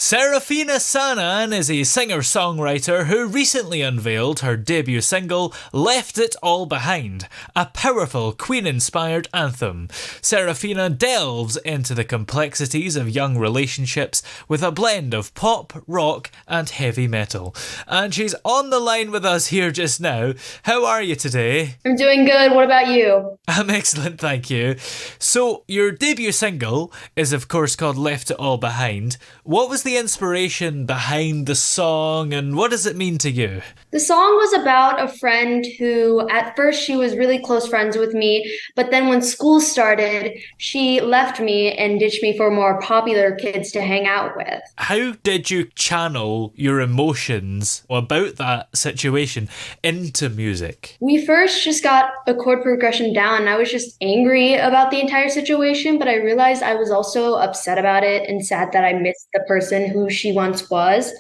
Seraphina Sanan is a singer-songwriter who recently unveiled her debut single, Left It All Behind, a powerful Queen-inspired anthem. Seraphina delves into the complexities of young relationships with a blend of pop, rock and heavy metal. And she's on the line with us here just now. How are you today? I'm doing good. What about you? I'm excellent, thank you. So, your debut single is of course called Left It All Behind. What was the inspiration behind the song and what does it mean to you? The song was about a friend who, at first, she was really close friends with me, but then when school started, she left me and ditched me for more popular kids to hang out with. How did you channel your emotions about that situation into music? We first just got a chord progression down, and I was just angry about the entire situation, but I realized I was also upset about it and sad that I missed the person who she once was.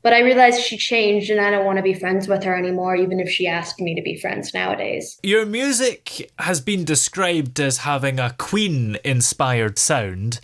But I realized she changed and I don't want to be friends with her anymore, even if she asked me to be friends nowadays. Your music has been described as having a Queen-inspired sound.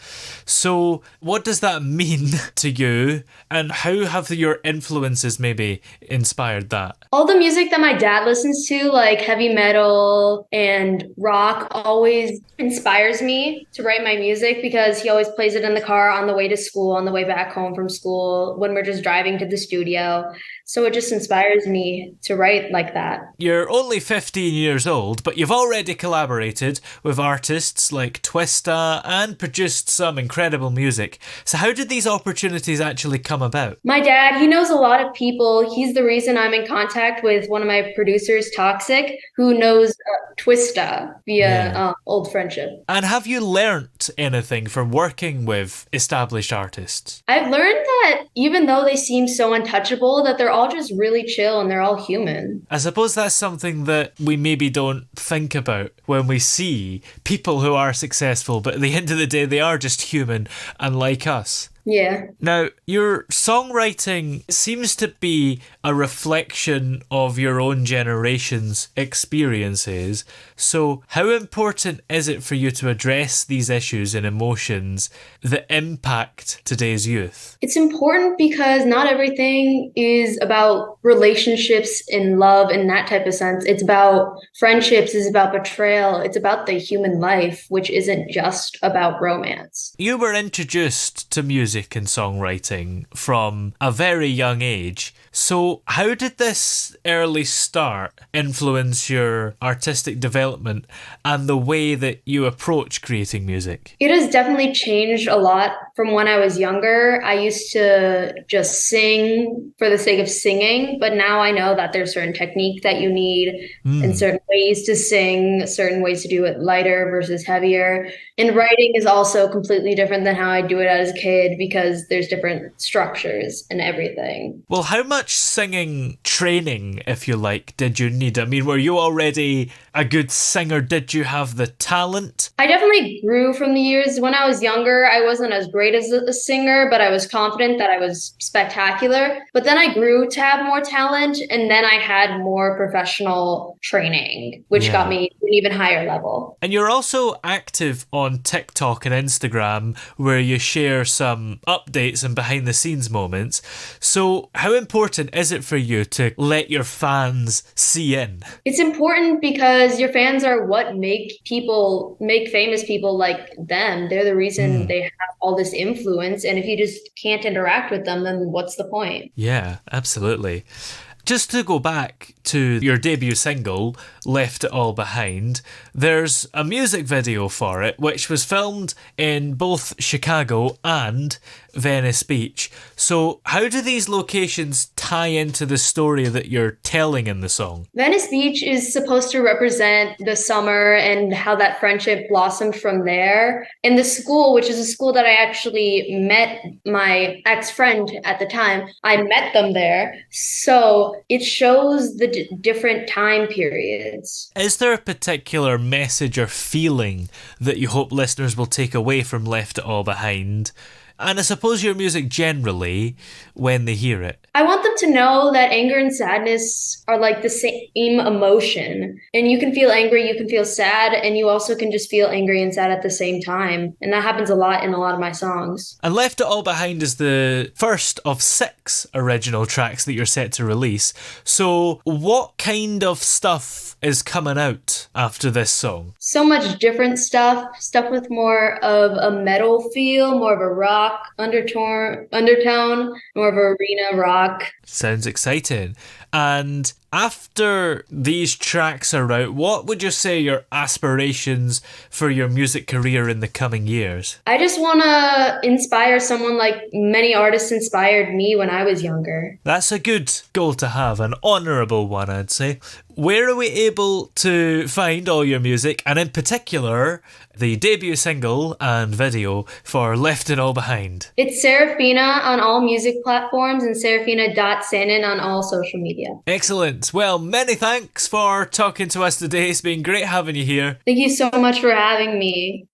So what does that mean to you and how have your influences maybe inspired that? All the music that my dad listens to, like heavy metal and rock, always inspires me to write my music because he always plays it in the car on the way to school, on the way back home from school, when we're just driving to the studio. So it just inspires me to write like that. You're only 15 years old, but you've already collaborated with artists like Twista and produced some incredible music. So how did these opportunities actually come about? My dad, he knows a lot of people. He's the reason I'm in contact with one of my producers, Toxic, who knows Twista via old friendship. And have you learnt anything from working with established artists? I've learned that even though they seem so untouchable, that they're all just really chill and they're all human. I suppose that's something that we maybe don't think about when we see people who are successful, but at the end of the day, they are just human and like us. Yeah. Now, your songwriting seems to be a reflection of your own generation's experiences. So, how important is it for you to address these issues and emotions that impact today's youth? It's important because not everything is about relationships and love in that type of sense. It's about friendships, it's about betrayal, it's about the human life, which isn't just about romance. You were introduced to music and songwriting from a very young age. So how did this early start influence your artistic development and the way that you approach creating music? It has definitely changed a lot from when I was younger. I used to just sing for the sake of singing, but now I know that there's certain technique that you need and certain ways to sing, certain ways to do it lighter versus heavier. And writing is also completely different than how I do it as a kid because there's different structures and everything. Well, how much singing training, if you like, did you need? I mean, were you already a good singer? Did you have the talent? I definitely grew from the years. When I was younger, I wasn't as great as a singer, but I was confident that I was spectacular. But then I grew to have more talent, and then I had more professional training, which got me to an even higher level. And you're also active on TikTok and Instagram, where you share some updates and behind the scenes moments. So how important is it for you to let your fans see in? It's important because your fans are what make famous people like them. They're the reason they have all this influence. And if you just can't interact with them, then what's the point? Yeah, absolutely. Just to go back to your debut single, Left It All Behind, there's a music video for it which was filmed in both Chicago and Venice Beach. So how do these locations tie into the story that you're telling in the song? Venice Beach is supposed to represent the summer and how that friendship blossomed from there. And the school, which is a school that I actually met my ex-friend at the time, I met them there. So it shows the different time periods. Is there a particular message or feeling that you hope listeners will take away from Left It All Behind? And I suppose your music generally, when they hear it. I want them to know that anger and sadness are like the same emotion. And you can feel angry, you can feel sad, and you also can just feel angry and sad at the same time. And that happens a lot in a lot of my songs. And Left It All Behind is the first of 6 original tracks that you're set to release. So what kind of stuff is coming out after this song? So much different stuff with more of a metal feel, more of a rock undertone, more of an arena rock. Sounds exciting. And after these tracks are out, what would you say your aspirations for your music career in the coming years? I just want to inspire someone like many artists inspired me when I was younger. That's a good goal to have, an honourable one, I'd say. Where are we able to find all your music, and in particular, the debut single and video for Left It All Behind? It's Seraphina on all music platforms and Seraphina.Sanan on all social media. Excellent. Well, many thanks for talking to us today. It's been great having you here. Thank you so much for having me.